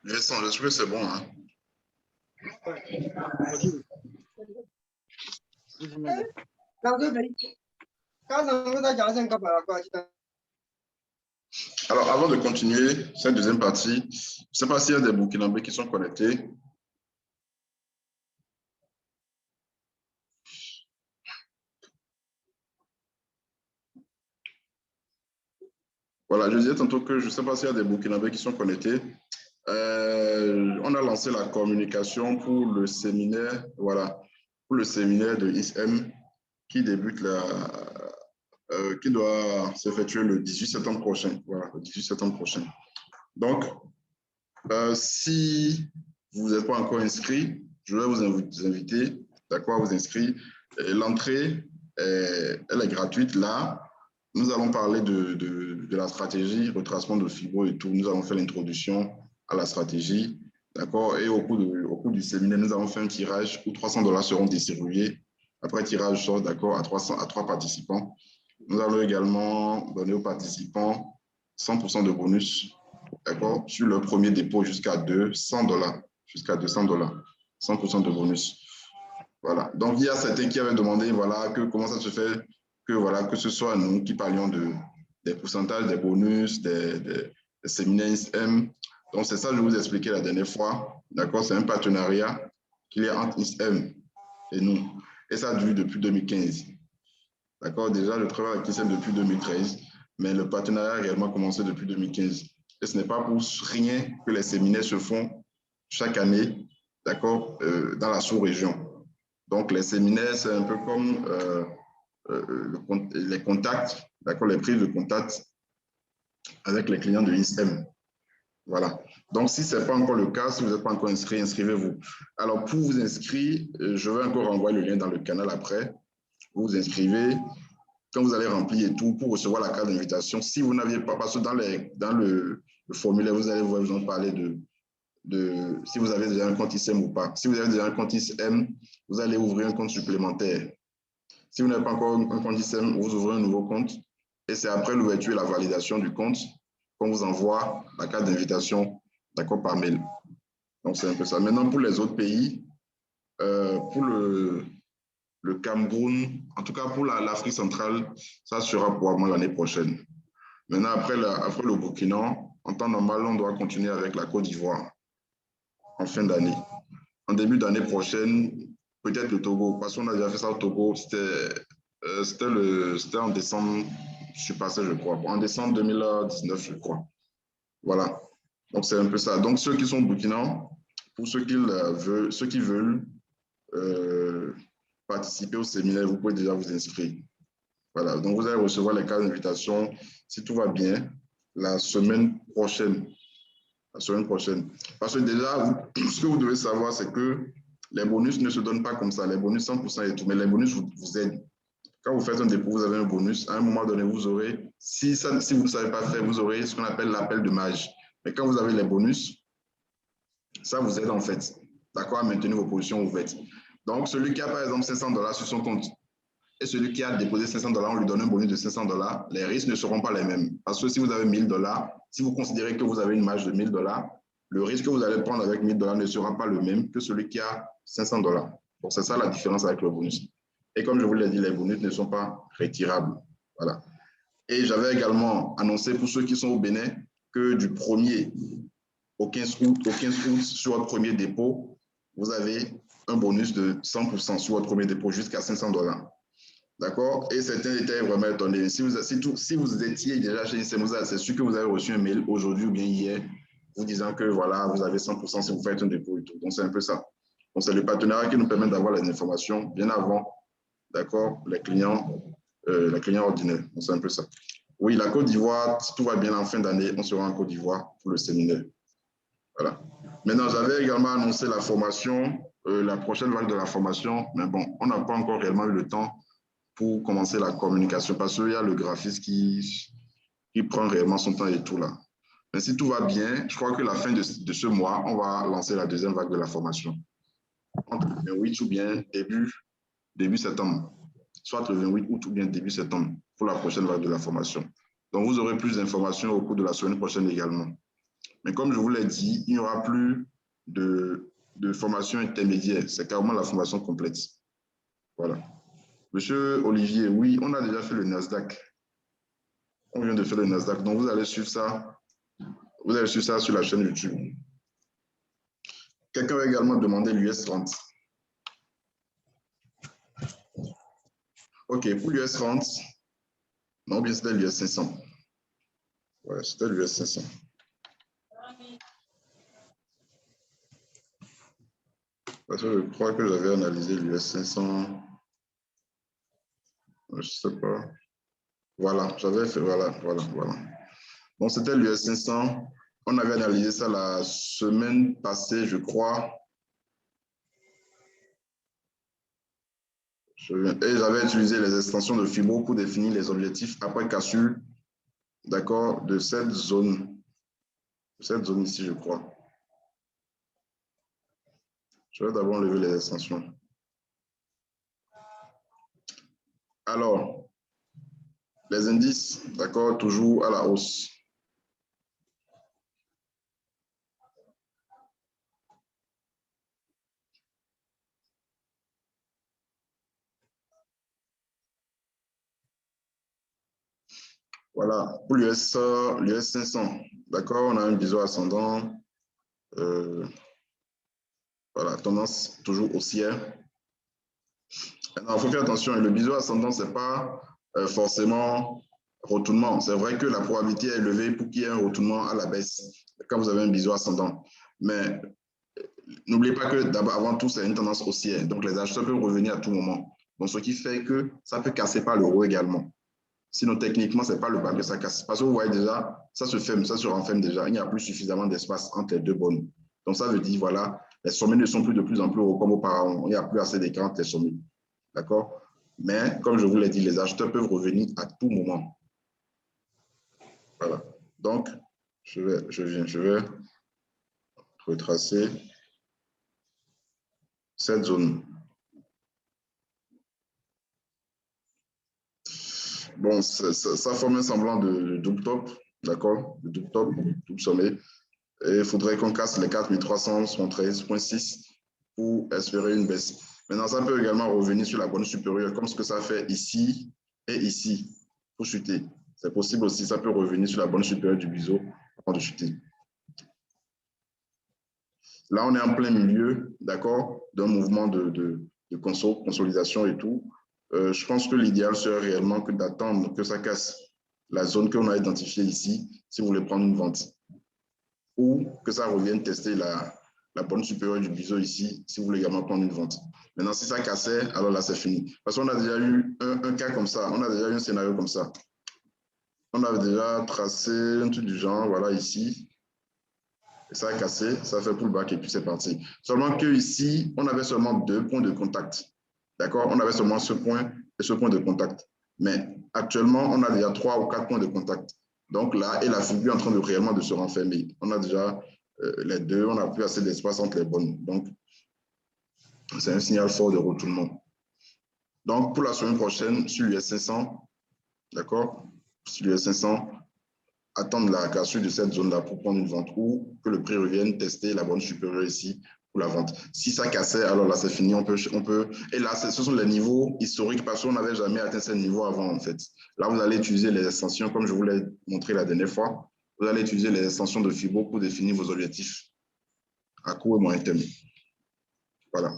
Je sens, je trouve que c'est bon. Hein. Alors, avant de continuer cette deuxième partie, je ne sais pas s'il y a des Burkinabés qui sont connectés. Voilà, je disais tantôt que je ne sais pas s'il y a des Burkinabés qui sont connectés. On a lancé la communication pour le séminaire, voilà, pour le séminaire de ISM qui débute qui doit s'effectuer le 18 septembre prochain. Voilà, le 18 septembre prochain. Donc, si vous n'êtes pas encore inscrit, je vais vous inviter, d'accord, à vous inscrire. L'entrée, elle est gratuite. Là, nous allons parler de la stratégie, retracement de fibro et tout. Nous allons faire l'introduction à la stratégie, d'accord. Et au cours du séminaire, nous allons faire un tirage où 300 $ seront distribués. Après tirage sort, d'accord, à 3 participants. Nous allons également donner aux participants 100% de bonus, d'accord, sur le premier dépôt jusqu'à 200 $, jusqu'à 200 $, 100% de bonus. Voilà. Donc, il y a certains qui avaient demandé, voilà, comment ça se fait que, voilà, que ce soit nous qui parlions des pourcentages, des bonus, des séminaires ISM. Donc, c'est ça que je vous ai expliqué la dernière fois. D'accord, c'est un partenariat qu'il y a entre ISM et nous. Et ça dure depuis 2015. D'accord, déjà, je travaille avec ISM depuis 2013, mais le partenariat a réellement commencé depuis 2015. Et ce n'est pas pour rien que les séminaires se font chaque année, d'accord, dans la sous-région. Donc, les séminaires, c'est un peu comme les contacts, d'accord, les prises de contact avec les clients de ISM. Voilà. Donc, si ce n'est pas encore le cas, si vous n'êtes pas encore inscrit, inscrivez-vous. Alors, pour vous inscrire, je vais encore envoyer le lien dans le canal après. Vous vous inscrivez. Quand vous allez remplir et tout, pour recevoir la carte d'invitation, si vous n'aviez pas, parce que dans le formulaire, vous allez vous en parler si vous avez déjà un compte ISM ou pas. Si vous avez déjà un compte ISM, vous allez ouvrir un compte supplémentaire. Si vous n'avez pas encore un compte ISM, vous ouvrez un nouveau compte et c'est après l'ouverture et la validation du compte qu'on vous envoie la carte d'invitation, d'accord, par mail. Donc, c'est un peu ça. Maintenant, pour les autres pays, pour le Cameroun, en tout cas pour l'Afrique centrale, ça sera probablement l'année prochaine. Maintenant, après le Burkina, en temps normal, on doit continuer avec la Côte d'Ivoire en fin d'année. En début d'année prochaine, peut-être le Togo, parce qu'on a déjà fait ça au Togo, c'était en décembre, je suis passé, je crois, en décembre 2019, je crois. Voilà, donc c'est un peu ça. Donc ceux qui sont Burkina, pour ceux qui veulent participer au séminaire, vous pouvez déjà vous inscrire. Voilà, donc vous allez recevoir les cartes d'invitation, si tout va bien, la semaine prochaine. La semaine prochaine. Parce que déjà, ce que vous devez savoir, c'est que les bonus ne se donnent pas comme ça. Les bonus 100% et tout, mais les bonus vous aident. Quand vous faites un dépôt, vous avez un bonus. À un moment donné, vous aurez, si vous ne savez pas faire, vous aurez ce qu'on appelle l'appel de mage. Mais quand vous avez les bonus, ça vous aide en fait, d'accord, à maintenir vos positions ouvertes. Donc, celui qui a par exemple 500 $ sur son compte et celui qui a déposé 500 $, on lui donne un bonus de 500 $, les risques ne seront pas les mêmes. Parce que si vous avez 1000 $, si vous considérez que vous avez une marge de 1000 $, le risque que vous allez prendre avec 1000 $ ne sera pas le même que celui qui a 500 $. Donc, c'est ça la différence avec le bonus. Et comme je vous l'ai dit, les bonus ne sont pas retirables. Voilà. Et j'avais également annoncé pour ceux qui sont au Bénin que du 1er au 15 août, sur votre premier dépôt, vous avez un bonus de 100% sur votre premier dépôt jusqu'à 500 $. D'accord? Et certains étaient vraiment étonnés. Si vous étiez déjà chez ISM, c'est sûr que vous avez reçu un mail aujourd'hui ou bien hier vous disant que voilà, vous avez 100% si vous faites un dépôt et tout. Donc, c'est un peu ça. Donc, c'est le partenariat qui nous permet d'avoir les informations bien avant, d'accord, les clients ordinaires. Donc, c'est un peu ça. Oui, la Côte d'Ivoire, si tout va bien en fin d'année, on sera en Côte d'Ivoire pour le séminaire. Voilà. Maintenant, j'avais également annoncé la formation, la prochaine vague de la formation, mais bon, on n'a pas encore réellement eu le temps pour commencer la communication parce qu'il y a le graphiste qui prend réellement son temps et tout là. Mais si tout va bien, je crois que la fin de ce mois, on va lancer la deuxième vague de la formation. Entre le 28 ou bien début septembre, soit le 28 août ou bien début septembre pour la prochaine vague de la formation. Donc, vous aurez plus d'informations au cours de la semaine prochaine également. Mais comme je vous l'ai dit, il n'y aura plus de formation intermédiaire. C'est carrément la formation complète. Voilà. Monsieur Olivier, oui, on a déjà fait le Nasdaq. On vient de faire le Nasdaq. Donc, vous allez suivre ça. Vous allez suivre ça sur la chaîne YouTube. Quelqu'un va également demander l'US 30. OK, pour l'US 30, non, bien c'était l'US 500. Ouais, c'était l'US 500. Parce que je crois que j'avais analysé l'US 500. Je ne sais pas. Voilà, j'avais fait, voilà. Donc, c'était l'US 500. On avait analysé ça la semaine passée, je crois. Et j'avais utilisé les extensions de Fibro pour définir les objectifs après cassure, d'accord, de cette zone ici, je crois. Je vais d'abord enlever les extensions. Alors, les indices, d'accord, toujours à la hausse. Voilà, pour l'US 500, d'accord, on a un biseau ascendant. Voilà, tendance toujours haussière. Maintenant, il faut faire attention, le biseau ascendant, ce n'est pas forcément retournement. C'est vrai que la probabilité est élevée pour qu'il y ait un retournement à la baisse quand vous avez un biseau ascendant. Mais n'oubliez pas que d'abord, avant tout, c'est une tendance haussière. Donc, les acheteurs peuvent revenir à tout moment. Donc, ce qui fait que ça peut casser par le haut également. Sinon, techniquement, ce n'est pas le bas que ça casse. Parce que vous voyez déjà, ça se ferme, ça se renferme déjà. Il n'y a plus suffisamment d'espace entre les deux bonnes. Donc, ça veut dire, voilà, les sommets ne sont plus de plus en plus hauts comme auparavant. Il n'y a plus assez d'écart entre les sommets. D'accord? Mais, comme je vous l'ai dit, les acheteurs peuvent revenir à tout moment. Voilà. Donc, je vais retracer cette zone. Bon, ça forme un semblant de double top, d'accord? De double top, double sommet. Et il faudrait qu'on casse les 4373,6 pour espérer une baisse. Maintenant, ça peut également revenir sur la bonne supérieure, comme ce que ça fait ici et ici, pour chuter. C'est possible aussi, ça peut revenir sur la bonne supérieure du biseau avant de chuter. Là, on est en plein milieu, d'accord, d'un mouvement de consolidation et tout. Je pense que l'idéal serait réellement que d'attendre que ça casse la zone qu'on a identifiée ici, si vous voulez prendre une vente. Ou que ça revienne tester la bonne supérieure du biseau ici, si vous voulez également prendre une vente. Maintenant, si ça cassait, alors là, c'est fini. Parce qu'on a déjà eu un cas comme ça, on a déjà eu un scénario comme ça. On avait déjà tracé un truc du genre, voilà, ici. Et ça a cassé, ça a fait pullback et puis c'est parti. Seulement que ici, on avait seulement 2 points de contact. D'accord? On avait seulement ce point et ce point de contact. Mais actuellement, on a déjà 3 ou 4 points de contact. Donc là, et la figure est en train de réellement de se renfermer. On a déjà les deux, on n'a plus assez d'espace entre les bonnes. Donc, c'est un signal fort de retournement. Donc, pour la semaine prochaine, sur l'US 500, d'accord? Sur l'US 500, attendre la cassure de cette zone-là pour prendre une vente ou que le prix revienne tester la bonne supérieure ici pour la vente. Si ça cassait, alors là, c'est fini. On peut. Et là, ce sont les niveaux historiques parce qu'on n'avait jamais atteint ces niveaux avant, en fait. Là, vous allez utiliser les extensions, comme je vous l'ai montré la dernière fois. Vous allez utiliser les extensions de Fibo pour définir vos objectifs à court et moyen terme. Voilà.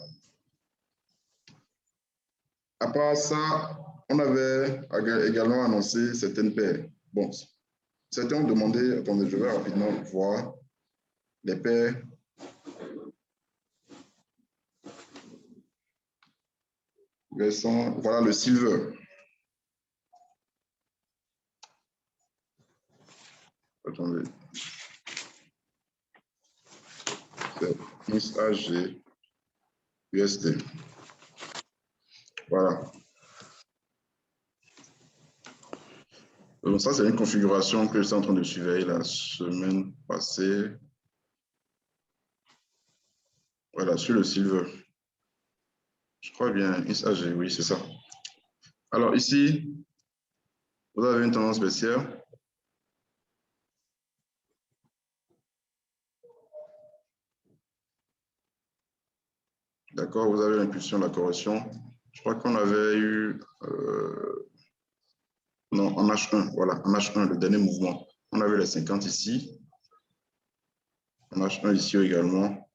À part ça, on avait également annoncé certaines paires. Bon, certains ont demandé, attendez, je vais rapidement voir les paires. Voilà le silver. Attendez. C'est ISAG USD. Voilà. Donc ça, c'est une configuration que je suis en train de surveiller la semaine passée. Voilà, sur le silver. Je crois bien, ISAG, oui, c'est ça. Alors ici, vous avez une tendance baissière. D'accord, vous avez l'impulsion, la correction. Je crois qu'on avait eu... non, en H1, voilà, en H1, le dernier mouvement. On avait les 50 ici. En H1 ici également.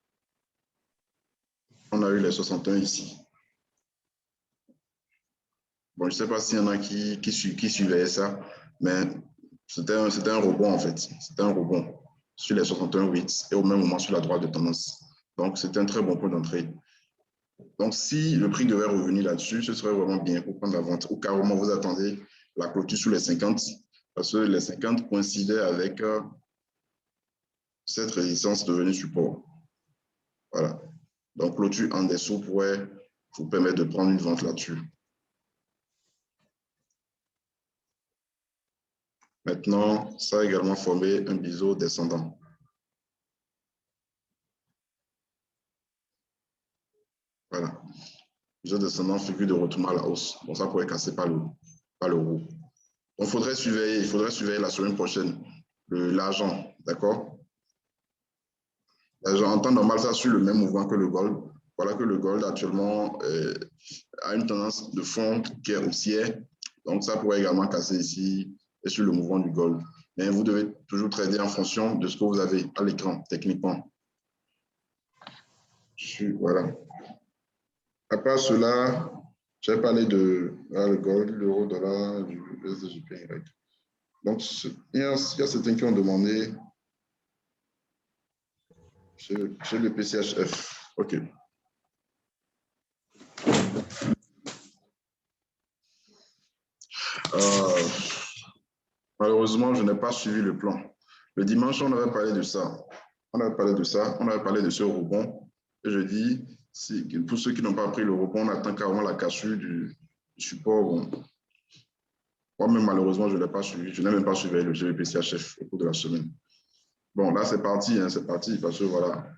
On a eu les 61 ici. Bon, je ne sais pas s'il y en a qui suivaient ça, mais c'était un rebond en fait. C'était un rebond sur les 61,8 et au même moment sur la droite de tendance. Donc, c'était un très bon point d'entrée. Donc, si le prix devait revenir là-dessus, ce serait vraiment bien pour prendre la vente. Ou carrément, vous attendez la clôture sur les 50, parce que les 50 coïncidaient avec cette résistance devenue support. Voilà. Donc, clôture en dessous pourrait vous permettre de prendre une vente là-dessus. Maintenant, ça a également formé un biseau descendant. Voilà. Biseau descendant, figure de retournement à la hausse. Bon, ça pourrait casser par le haut. Donc, il faudrait surveiller la semaine prochaine l'argent, d'accord? L'argent, en temps normal, ça suit le même mouvement que le gold. Voilà que le gold actuellement a une tendance de fond qui est haussière. Donc, ça pourrait également casser ici et sur le mouvement du gold. Mais vous devez toujours trader en fonction de ce que vous avez à l'écran, techniquement. Voilà. À part cela, j'ai parlé de le gold, l'euro, dollar, du SDJPY. Donc, il y a certains qui ont demandé chez le PCHF. OK. Malheureusement, je n'ai pas suivi le plan. Le dimanche, on avait parlé de ça. On avait parlé de ce rebond. Et je dis, pour ceux qui n'ont pas pris le rebond, on attend carrément la cassure du support. Bon. Moi-même, malheureusement, je n'ai pas suivi. Je n'ai même pas suivi le GBPCHF au cours de la semaine. Bon, là, c'est parti, hein, c'est parti, parce que voilà,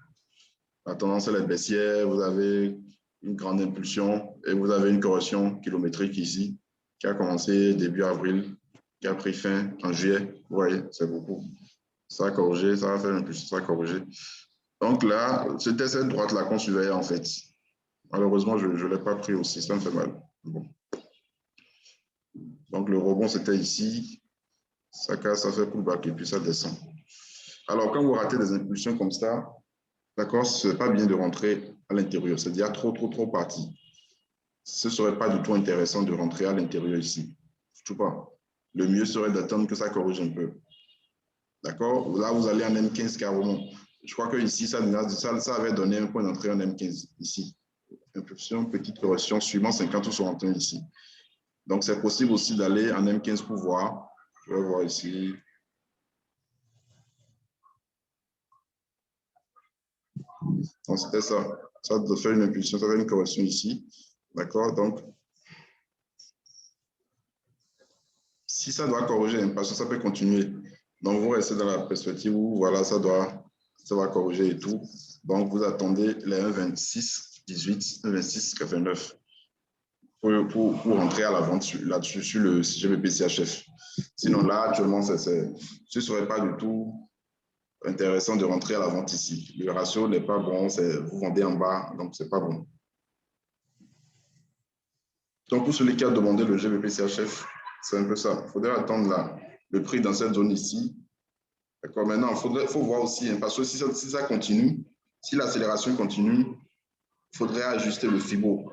la tendance, elle est baissière, vous avez une grande impulsion et vous avez une correction kilométrique ici qui a commencé début avril, qui a pris fin en juillet. Vous voyez, c'est beaucoup. Ça a corrigé, ça a fait l'impulsion, ça a corrigé. Donc là, c'était cette droite-là qu'on surveillait en fait. Malheureusement, je ne l'ai pas pris aussi, ça me fait mal. Bon. Donc le rebond, c'était ici. Ça casse, ça fait pullback et puis ça descend. Alors, quand vous ratez des impulsions comme ça, d'accord, ce n'est pas bien de rentrer à l'intérieur. C'est déjà trop parti. Ce ne serait pas du tout intéressant de rentrer à l'intérieur ici. Surtout pas. Le mieux serait d'attendre que ça corrige un peu. D'accord? Là, vous allez en M15 carrément. Je crois que ici, ça avait donné un point d'entrée en M15 ici. Impulsion, petite correction, suivant 50 ou 61 ici. Donc, c'est possible aussi d'aller en M15 pour voir. Je vais voir ici. Donc, c'était ça. Ça doit faire une impulsion, ça fait une correction ici. D'accord? Donc, si ça doit corriger, parce que ça peut continuer. Donc, vous restez dans la perspective où, voilà, ça va corriger et tout. Donc, vous attendez les 1,26, 18, 1,26, 89 pour rentrer à la vente là-dessus sur le GBP-CHF. Sinon, là, actuellement, ce ne serait pas du tout intéressant de rentrer à la vente ici. Le ratio n'est pas bon, vous vendez en bas, donc ce n'est pas bon. Donc, pour celui qui a demandé le GBP-CHF, c'est un peu ça. Il faudrait attendre le prix dans cette zone ici. D'accord. Maintenant, il faut voir aussi, hein, parce que si ça continue, si l'accélération continue, il faudrait ajuster le FIBO.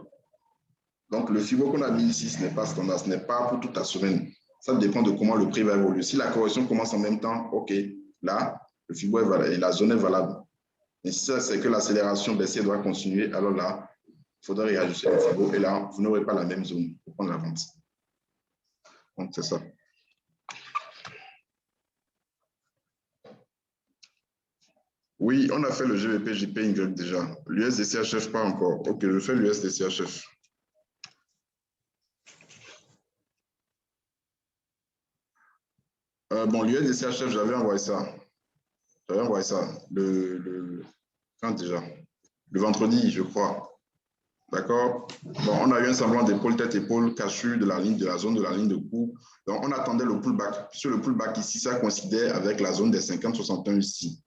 Donc, le FIBO qu'on a mis ici, ce n'est pas standard, ce n'est pas pour toute la semaine. Ça dépend de comment le prix va évoluer. Si la correction commence en même temps, OK, là, le FIBO est valable et la zone est valable. Mais si ça, c'est que l'accélération baissière doit continuer, alors là, il faudrait réajuster le FIBO et là, vous n'aurez pas la même zone pour prendre la vente. Donc, c'est ça. Oui, on a fait le GBP, JPY déjà. L'USD-CHF, pas encore. OK, je fais l'USD-CHF. Bon, l'USD-CHF, j'avais envoyé ça. Quand déjà? Le vendredi, je crois. D'accord? Bon, on a eu un semblant d'épaule, tête-épaule, cassure de la zone de la ligne de cours. Donc, on attendait le pullback. Sur le pullback ici, ça coïncidait avec la zone des 50-61 ici.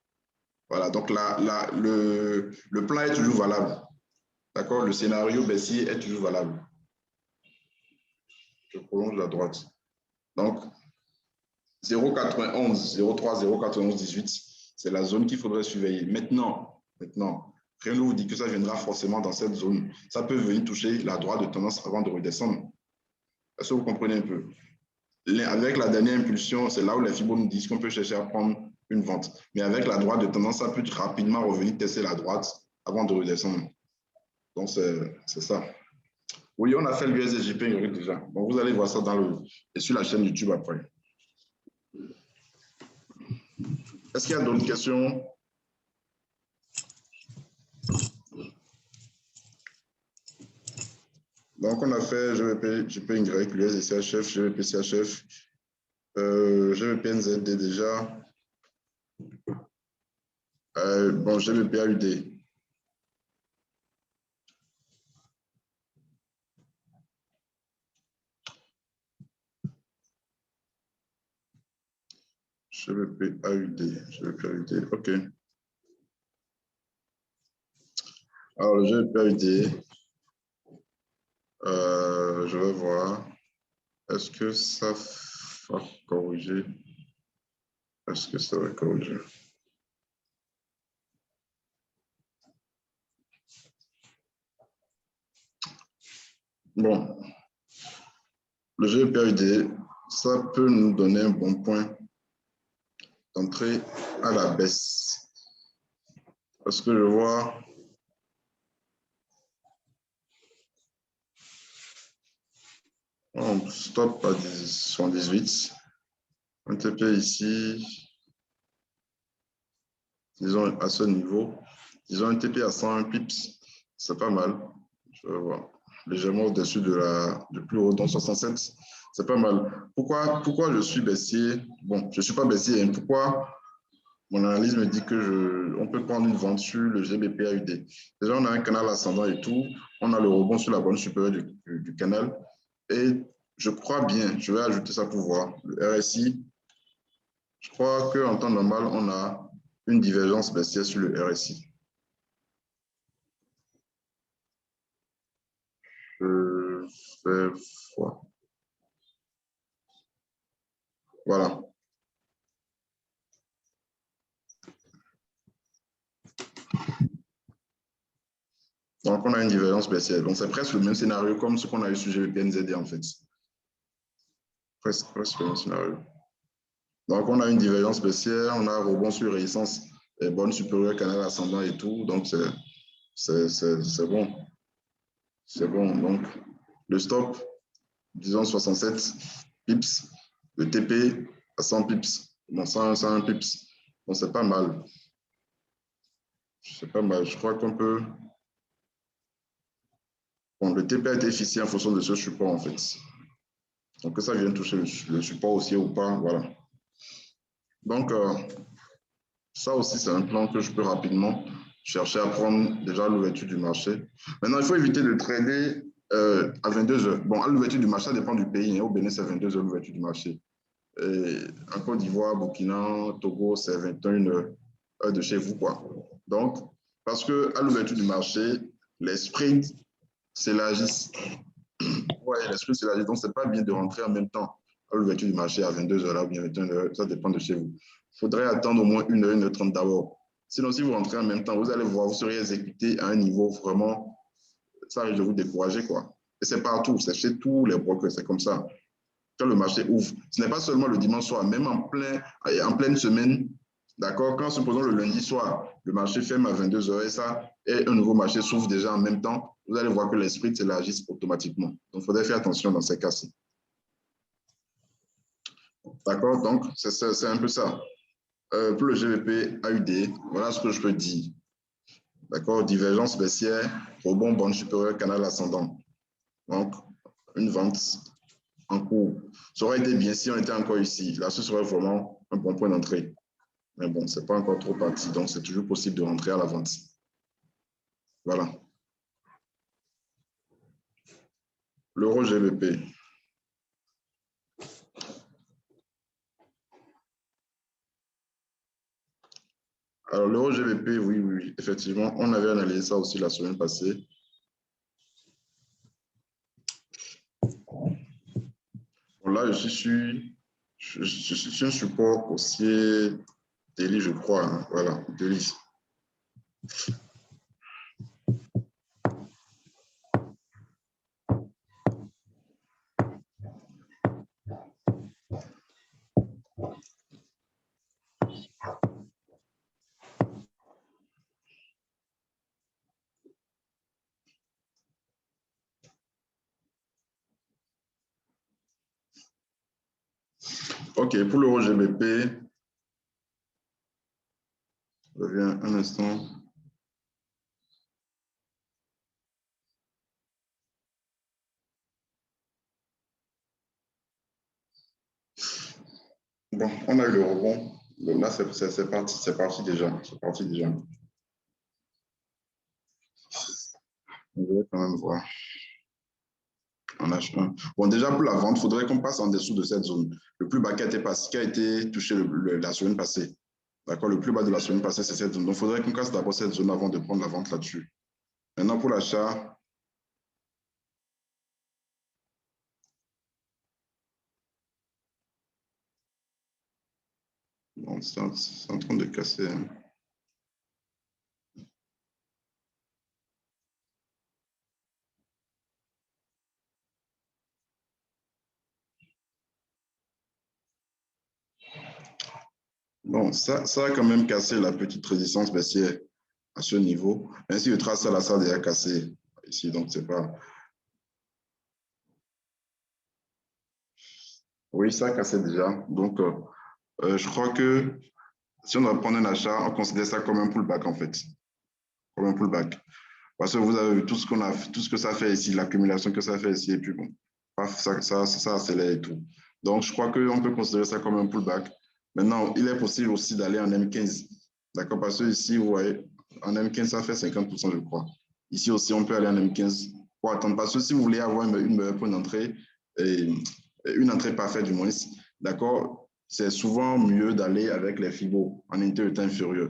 Voilà, donc là, le plan est toujours valable. d'accord, le scénario baissier est toujours valable. Je prolonge la droite. Donc, 0,91, 0,3, 0,91, 18, c'est la zone qu'il faudrait surveiller. Maintenant, rien ne vous dit que ça viendra forcément dans cette zone. Ça peut venir toucher la droite de tendance avant de redescendre. Est-ce que vous comprenez un peu? Avec la dernière impulsion, c'est là où les fibos nous disent qu'on peut chercher à prendre une vente. Mais avec la droite de tendance, ça peut rapidement revenir tester la droite avant de redescendre. Donc, c'est ça. Oui, on a fait l'USGP déjà. Bon, vous allez voir ça sur la chaîne YouTube après. Est-ce qu'il y a d'autres questions? Donc, on a fait GVP, GPY, l'US CHF, GVP CHF, GVP NZD déjà. Bon, GVP AUD. GVP AUD, OK. Alors, le GVP AUD, je vais voir. Est-ce que ça va corriger? Est-ce que ça va corriger? Bon, le GVP AUD, ça peut nous donner un bon point d'entrée à la baisse. Parce que je vois on stop à 78. Un TP ici, disons à ce niveau. Disons un TP à 101 pips, c'est pas mal. Je vais voir. Légèrement au-dessus du plus haut, donc 67, c'est pas mal. Pourquoi je suis baissier? Bon, je ne suis pas baissier. Hein. Pourquoi mon analyse me dit on peut prendre une vente sur le GBP AUD? Déjà, on a un canal ascendant et tout. On a le rebond sur la bande supérieure du canal. Et je crois bien, je vais ajouter ça pour voir, le RSI, je crois qu'en temps normal, on a une divergence baissière sur le RSI. Je vais voir. Voilà. Donc, on a une divergence baissière. Donc, c'est presque le même scénario comme ce qu'on a eu sur GBP-NZD, en fait. Presque le même scénario. Donc, on a une divergence baissière, on a un rebond sur résistance et bonne supérieure, canal ascendant et tout. Donc, c'est bon. C'est bon. Donc, le stop, disons 67 pips. Le TP à 100 pips. Bon, 101 pips. Bon, c'est pas mal. C'est pas mal. Je crois qu'on peut... Bon, le TP a été fixé en fonction de ce support, en fait. Donc, que ça vienne toucher le support aussi ou pas, voilà. Donc, ça aussi, c'est un plan que je peux rapidement chercher à prendre déjà l'ouverture du marché. Maintenant, il faut éviter de trader à 22 heures. Bon, à l'ouverture du marché, ça dépend du pays. Hein. Au Bénin, c'est 22 heures l'ouverture du marché. Et en Côte d'Ivoire, Burkina, Togo, c'est 21 heures de chez vous, quoi. Donc, parce qu'à l'ouverture du marché, les spreads s'élargissent. Ouais, les spreads s'élargissent. Donc, ce n'est pas bien de rentrer en même temps à l'ouverture du marché à 22 heures là, ou bien 21 heures. Ça dépend de chez vous. Il faudrait attendre au moins 1 heure 30 d'abord. Sinon, si vous rentrez en même temps, vous allez voir, vous serez exécuté à un niveau vraiment, ça risque de vous décourager, quoi. Et c'est partout, c'est chez tous les brokers, c'est comme ça. Quand le marché ouvre, ce n'est pas seulement le dimanche soir, même en pleine semaine, d'accord, quand supposons le lundi soir, le marché ferme à 22 heures et ça, et un nouveau marché s'ouvre déjà en même temps, vous allez voir que les spreads s'élargissent automatiquement. Donc, il faudrait faire attention dans ces cas-ci. D'accord, donc c'est un peu ça. Pour le GVP AUD, voilà ce que je peux dire. D'accord, divergence baissière, rebond bande supérieure, canal ascendant. Donc, une vente en cours. Ça aurait été bien si on était encore ici. Là, ce serait vraiment un bon point d'entrée. Mais bon, ce n'est pas encore trop parti, donc c'est toujours possible de rentrer à la vente. Voilà. L'euro GBP. Alors, l'euro GBP, oui, effectivement, on avait analysé ça aussi la semaine passée. Là, je suis sur un support haussier Daily, je crois. Hein. Voilà, Daily. OK, pour l'euro GBP, je reviens un instant. Bon, on a eu le rebond. Donc là, c'est parti déjà. C'est parti déjà. On va quand même voir. En H1. Bon, déjà, pour la vente, il faudrait qu'on passe en dessous de cette zone. Le plus bas qui a été touché la semaine passée. D'accord, le plus bas de la semaine passée, c'est cette zone. Donc, il faudrait qu'on casse d'abord cette zone avant de prendre la vente là-dessus. Maintenant, pour l'achat, bon, c'est en train de casser. Hein. Bon, ça a quand même cassé la petite résistance baissière à ce niveau. Ainsi, le trace là, ça a déjà cassé ici. Donc, c'est pas. Oui, ça a cassé déjà. Donc, je crois que si on doit prendre un achat, on considère ça comme un pullback en fait. Comme un pullback. Parce que vous avez vu tout ce qu'on a, tout ce que ça fait ici, l'accumulation que ça fait ici, et puis bon, paf, ça accélère et tout. Donc, je crois qu'on peut considérer ça comme un pullback. Maintenant, il est possible aussi d'aller en M15. D'accord? Parce que ici, vous voyez, en M15, ça fait 50%, je crois. Ici aussi, on peut aller en M15 pour attendre. Parce que si vous voulez avoir une meilleure point d'entrée, une entrée parfaite du moins, d'accord, c'est souvent mieux d'aller avec les fibos en intervalles inférieur.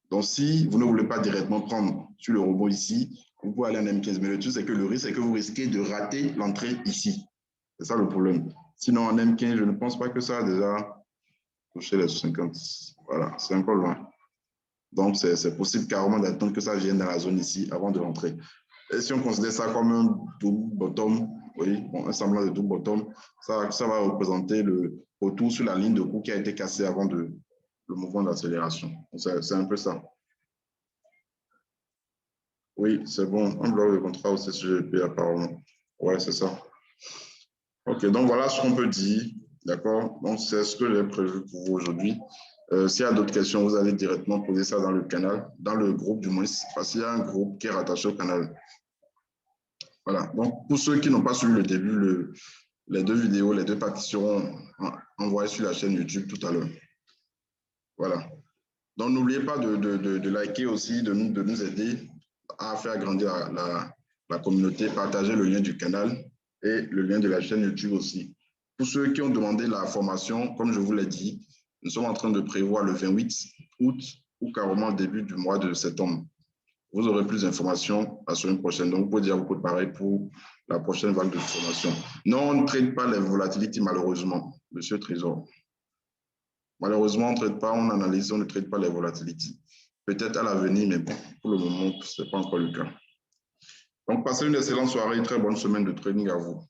Donc, si vous ne voulez pas directement prendre sur le robot ici, vous pouvez aller en M15. Mais le truc, c'est que le risque, c'est que vous risquez de rater l'entrée ici. C'est ça le problème. Sinon, en M15, je ne pense pas que ça a déjà touché les 50. Voilà, c'est encore loin. Donc, c'est possible carrément d'attendre que ça vienne dans la zone ici avant de rentrer. Et si on considère ça comme un double bottom, oui, bon, un semblant de double bottom, ça va représenter le retour sur la ligne de cours qui a été cassée avant le mouvement d'accélération. C'est un peu ça. Oui, c'est bon. On bloque le contrat au CCGP apparemment. Ouais, c'est ça. OK, donc voilà ce qu'on peut dire. D'accord? Donc, c'est ce que j'ai prévu pour vous aujourd'hui. S'il y a d'autres questions, vous allez directement poser ça dans le canal, dans le groupe du moins, parce qu'il y a un groupe qui est rattaché au canal. Voilà. Donc, pour ceux qui n'ont pas suivi le début, les deux vidéos, les deux parties seront envoyées sur la chaîne YouTube tout à l'heure. Voilà. Donc, n'oubliez pas de liker aussi, de nous aider à faire grandir la communauté, partager le lien du canal et le lien de la chaîne YouTube aussi. Pour ceux qui ont demandé la formation, comme je vous l'ai dit, nous sommes en train de prévoir le 28 août ou carrément début du mois de septembre. Vous aurez plus d'informations la semaine prochaine. Donc, vous pouvez déjà vous préparer pour la prochaine vague de formation. Non, on ne traite pas les volatilités, malheureusement, Monsieur Trésor. Malheureusement, on ne traite pas, on analyse, on ne traite pas les volatilités. Peut-être à l'avenir, mais bon, pour le moment, ce n'est pas encore le cas. Donc, passez une excellente soirée, une très bonne semaine de training à vous.